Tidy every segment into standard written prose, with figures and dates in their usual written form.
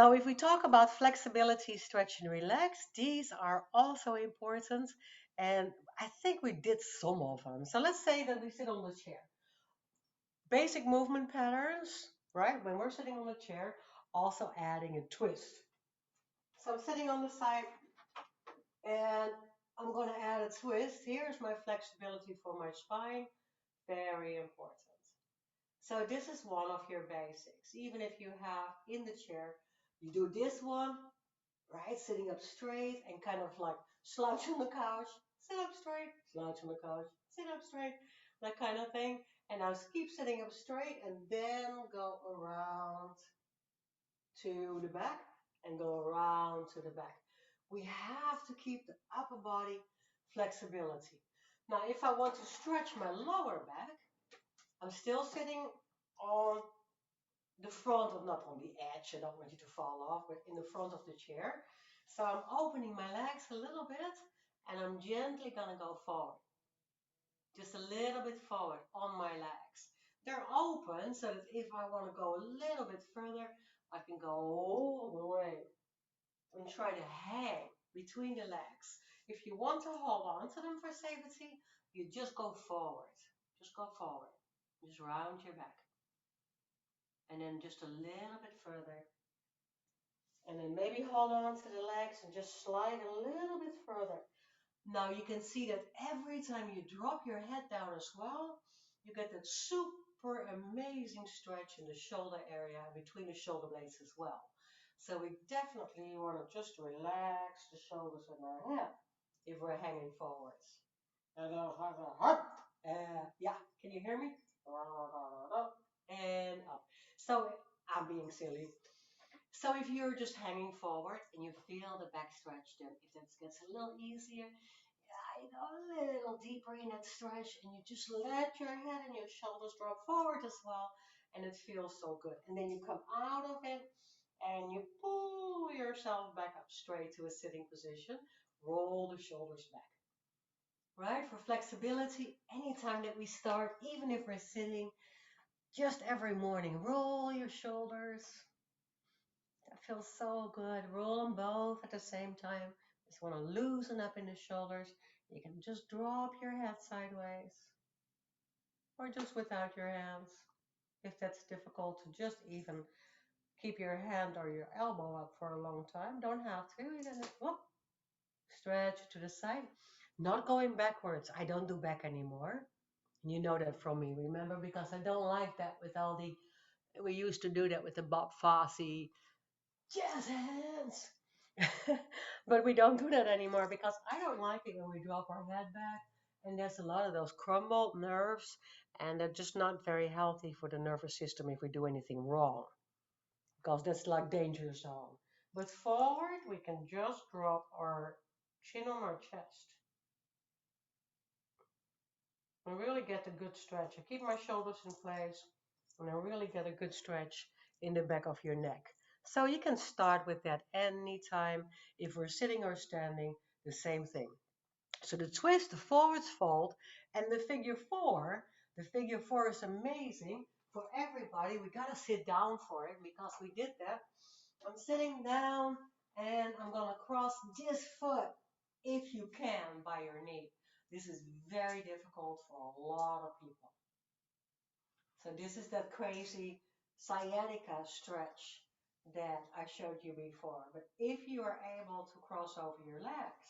Now, if we talk about flexibility, stretch, and relax, these are also important. And I think we did some of them. So let's say that we sit on the chair. Basic movement patterns, right? When we're sitting on the chair, also adding a twist. So I'm sitting on the side and I'm going to add a twist. Here's my flexibility for my spine. Very important. So this is one of your basics. Even if you have in the chair, you do this one, right? Sitting up straight and kind of like slouch on the couch, sit up straight, slouch on the couch, sit up straight, that kind of thing. And now keep sitting up straight and then go around to the back and go around to the back. We have to keep the upper body flexibility. Now, if I want to stretch my lower back, I'm still sitting on the front of, not on the edge, I don't want you to fall off, but in the front of the chair. So I'm opening my legs a little bit and I'm gently gonna go forward. Just a little bit forward on my legs. They're open so that if I want to go a little bit further, I can go all the way and try to hang between the legs. If you want to hold on to them for safety, you just go forward. Just go forward. Just round your back. And then just a little bit further. And then maybe hold on to the legs and just slide a little bit further. Now you can see that every time you drop your head down as well, you get that super amazing stretch in the shoulder area between the shoulder blades as well. So we definitely want to just relax the shoulders and our head if we're hanging forwards. Yeah, can you hear me? And up. So I'm being silly. So if you're just hanging forward and you feel the back stretch, then if that gets a little easier, you go a little deeper in that stretch and you just let your head and your shoulders drop forward as well, and it feels so good. And then you come out of it and you pull yourself back up straight to a sitting position. Roll the shoulders back. Right? For flexibility, anytime that we start, even if we're sitting, just every morning, roll your shoulders. That feels so good. Roll them both at the same time. Just want to loosen up in the shoulders. You can just drop your head sideways or just without your hands. If that's difficult to just even keep your hand or your elbow up for a long time, don't have to. You can just whoop, stretch to the side. Not going backwards. I don't do back anymore. You know that from me, remember? Because I don't like that with all the, we used to do that with the Bob Fosse jazz hands. But we don't do that anymore because I don't like it when we drop our head back and there's a lot of those crumbled nerves and they're just not very healthy for the nervous system if we do anything wrong because that's like danger zone. But forward, we can just drop our chin on our chest and really get a good stretch. I keep my shoulders in place and I really get a good stretch in the back of your neck. So you can start with that anytime. If we're sitting or standing, the same thing. So the twist, the forwards fold, and the figure four. The figure four is amazing for everybody. We gotta sit down for it because we did that. I'm sitting down and I'm gonna cross this foot if you can by your knee. This is very difficult for a lot of people. So this is that crazy sciatica stretch that I showed you before. But if you are able to cross over your legs,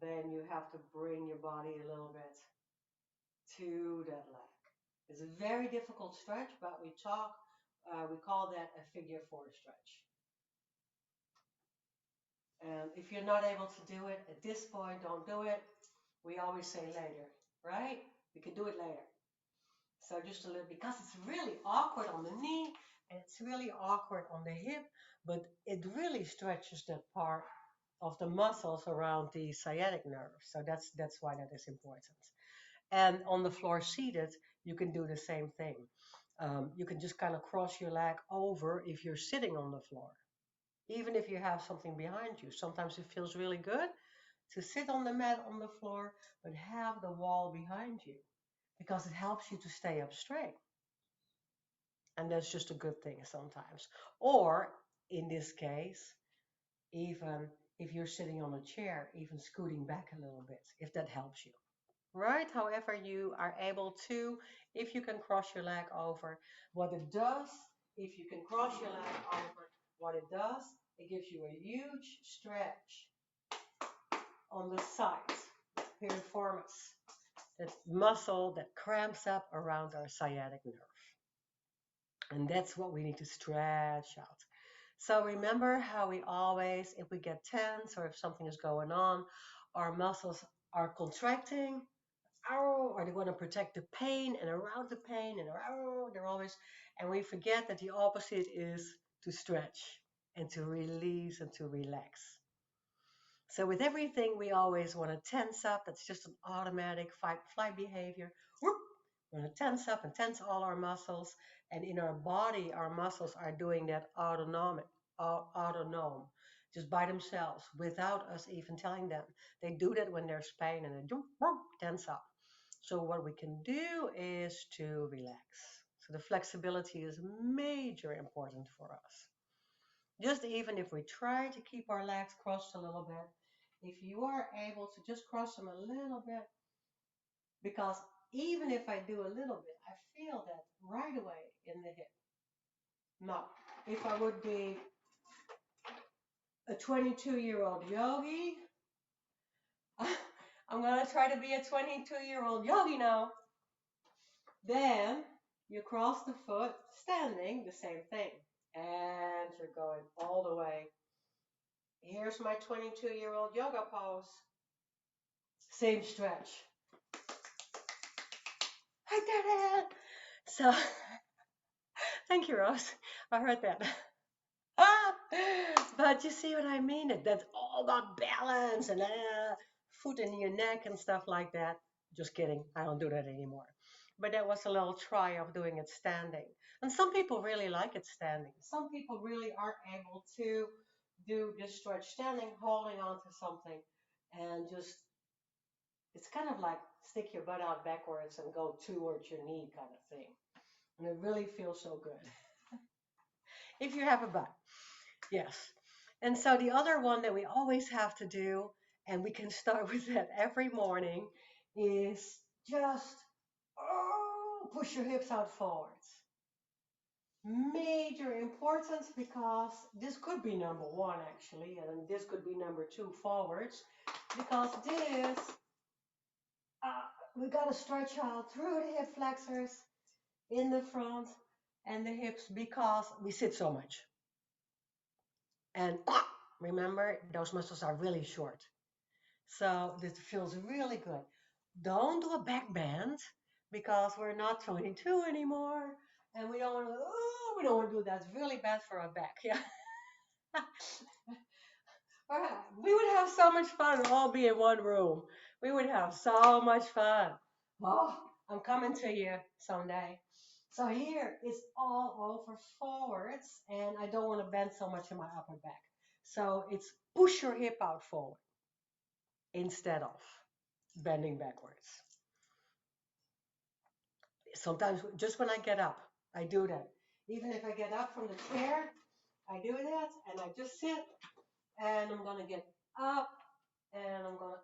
then you have to bring your body a little bit to that leg. It's a very difficult stretch, but we call that a figure four stretch. And if you're not able to do it at this point, don't do it. We always say later, right? We can do it later. So just a little, because it's really awkward on the knee and it's really awkward on the hip, but it really stretches that part of the muscles around the sciatic nerve. So that's why that is important. And on the floor seated, you can do the same thing. You can just kind of cross your leg over if you're sitting on the floor, even if you have something behind you. Sometimes it feels really good to sit on the mat on the floor, but have the wall behind you because it helps you to stay up straight. And that's just a good thing sometimes. Or in this case, even if you're sitting on a chair, even scooting back a little bit, if that helps you. Right? However, you are able to, if you can cross your leg over, what it does, if you can cross your leg over, what it does, it gives you a huge stretch on the sides, piriformis, that muscle that cramps up around our sciatic nerve. And that's what we need to stretch out. So remember how we always, if we get tense or if something is going on, our muscles are contracting, or they want to protect the pain and around the pain and around, they're always, and we forget that the opposite is to stretch and to release and to relax. So with everything, we always want to tense up. That's just an automatic fight flight behavior. Whoop. We want to tense up and tense all our muscles. And in our body, our muscles are doing that autonom, just by themselves, without us even telling them. They do that when there's pain and they do tense up. So what we can do is to relax. So the flexibility is major important for us. Just even if we try to keep our legs crossed a little bit, if you are able to just cross them a little bit, because even if I do a little bit, I feel that right away in the hip. Now, if I would be a 22-year-old yogi, I'm going to try to be a 22-year-old yogi now. Then you cross the foot, standing, the same thing. And you're going all the way. Here's my 22-year-old yoga pose. Same stretch. I did it! So, thank you, Rose. I heard that. But you see what I mean? That's all about balance and foot in your neck and stuff like that. Just kidding. I don't do that anymore. But that was a little try of doing it standing. And some people really like it standing. Some people really are able to do this stretch standing, holding on to something, and just, it's kind of like stick your butt out backwards and go towards your knee kind of thing. And it really feels so good. If you have a butt. Yes. And so the other one that we always have to do, and we can start with that every morning, is just push your hips out forwards. Major importance, because this could be number one actually, and this could be number two, forwards, because this, we got to stretch out through the hip flexors in the front and the hips, because we sit so much. And remember, those muscles are really short. So this feels really good. Don't do a back bend, because we're not 22 anymore, and we don't want to. Oh, we don't want to do that. It's really bad for our back. Yeah. We would have so much fun. We'll all be in one room. We would have so much fun. Oh, I'm coming to you someday. So here it's all over forwards, and I don't want to bend so much in my upper back. So it's push your hip out forward instead of bending backwards. Sometimes just when I get up, I do that. Even if I get up from the chair, I do that, and I just sit, and I'm gonna get up, and I'm gonna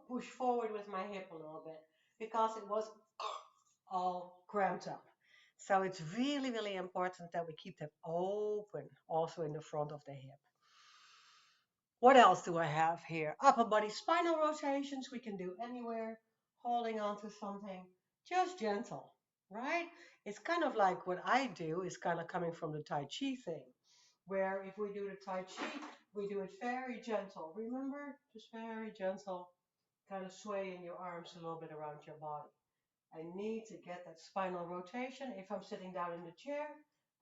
push forward with my hip a little bit, because it was all cramped up. So it's really, really important that we keep that open, also in the front of the hip. What else do I have here? Upper body spinal rotations we can do anywhere, holding on to something, just gentle, right? It's kind of like what I do is kind of coming from the Tai Chi thing, where if we do the Tai Chi, we do it very gentle. Remember? Just very gentle, kind of swaying your arms a little bit around your body. I need to get that spinal rotation. If I'm sitting down in the chair,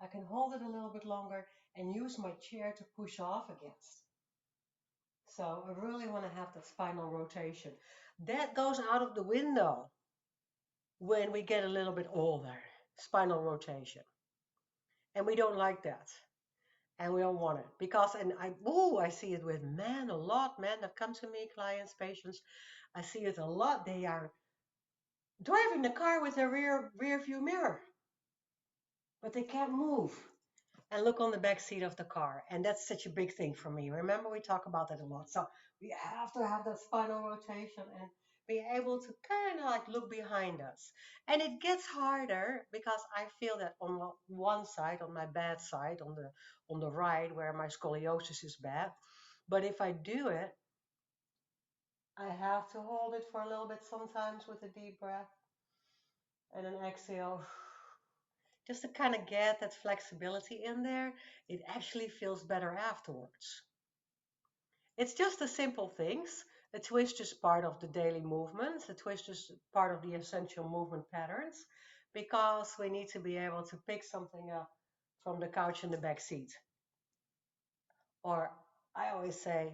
I can hold it a little bit longer and use my chair to push off against. So I really want to have that spinal rotation. That goes out of the window when we get a little bit older, spinal rotation. And we don't like that. And we don't want it. Because, and I see it with men a lot, men that come to me, clients, patients. I see it a lot. They are driving the car with a rear view mirror, but they can't move. and look on the back seat of the car. And that's such a big thing for me. Remember, we talk about that a lot. So we have to have that spinal rotation and be able to kind of like look behind us. And it gets harder because I feel that on one side, on my bad side, on the right where my scoliosis is bad. But if I do it, I have to hold it for a little bit sometimes with a deep breath and an exhale. Just to kind of get that flexibility in there, it actually feels better afterwards. It's just the simple things. A twist is part of the daily movements. A twist is part of the essential movement patterns because we need to be able to pick something up from the couch in the back seat. Or I always say,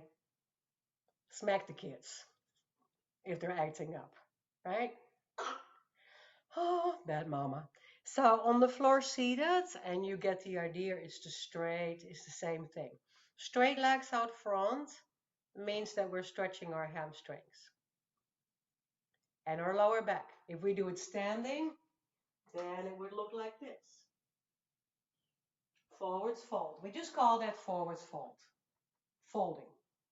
smack the kids if they're acting up, right? Oh, bad mama. So on the floor seated, and you get the idea, it's the same thing. Straight legs out front means that we're stretching our hamstrings and our lower back. If we do it standing, then it would look like this. Forwards fold. We just call that forwards fold. Folding.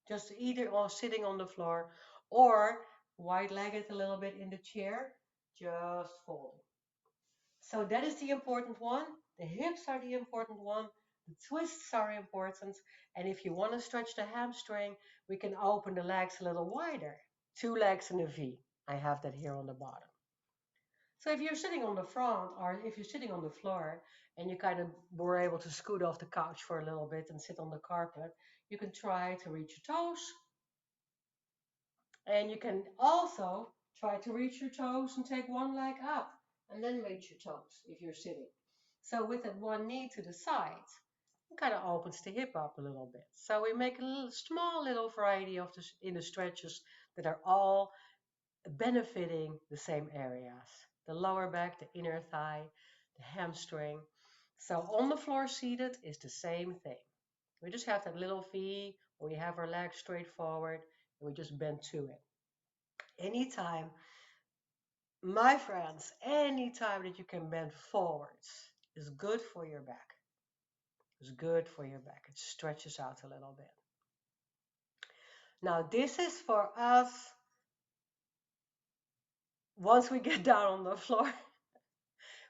Just either or sitting on the floor or wide-legged a little bit in the chair, just folding. So that is the important one. The hips are the important one. The twists are important. And if you want to stretch the hamstring, we can open the legs a little wider. Two legs in a V. I have that here on the bottom. So if you're sitting on the front or if you're sitting on the floor and you kind of were able to scoot off the couch for a little bit and sit on the carpet, you can try to reach your toes. And you can also try to reach your toes and take one leg up and then reach your toes if you're sitting. So with that one knee to the side, it kind of opens the hip up a little bit. So we make a small little variety of this in the stretches that are all benefiting the same areas. The lower back, the inner thigh, the hamstring. So on the floor seated is the same thing. We just have that little V, we have our legs straight forward, and we just bend to it. Anytime, my friends, anytime that you can bend forwards is good for your back. It's good for your back. It stretches out a little bit. Now, this is for us once we get down on the floor.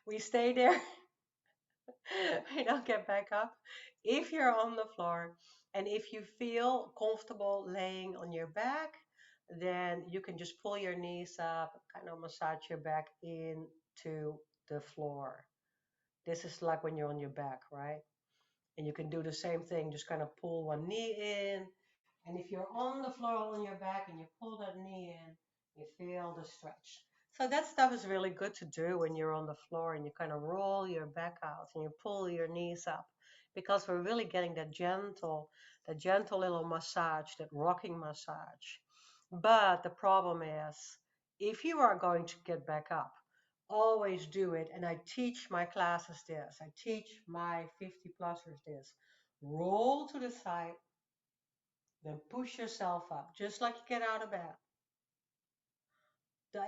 We stay there. We don't get back up. If you're on the floor and if you feel comfortable laying on your back, then you can just pull your knees up, kind of massage your back into the floor. This is like when you're on your back, right? And you can do the same thing, just kind of pull one knee in. And if you're on the floor on your back and you pull that knee in, you feel the stretch. So that stuff is really good to do when you're on the floor and you kind of roll your back out and you pull your knees up because we're really getting that gentle little massage, that rocking massage. But the problem is, if you are going to get back up, always do it. And I teach my classes this. I teach my 50 plusers this. Roll to the side, then push yourself up, just like you get out of bed.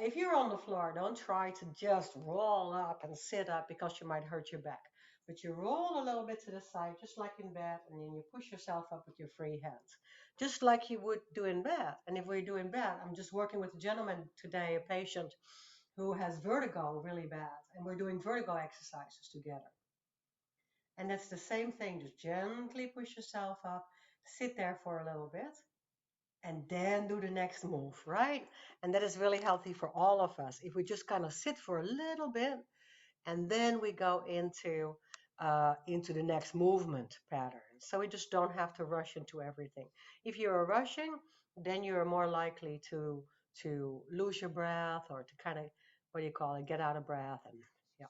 If you're on the floor, don't try to just roll up and sit up because you might hurt your back. But you roll a little bit to the side, just like in bed, and then you push yourself up with your free hands, just like you would do in bed. And if we do in bed, I'm just working with a gentleman today, a patient who has vertigo really bad, and we're doing vertigo exercises together. And that's the same thing, just gently push yourself up, sit there for a little bit, and then do the next move, right? And that is really healthy for all of us. If we just kind of sit for a little bit and then we go into the next movement pattern. So we just don't have to rush into everything. If you're rushing, then you're more likely to lose your breath or to kind of, what do you call it, get out of breath and yeah.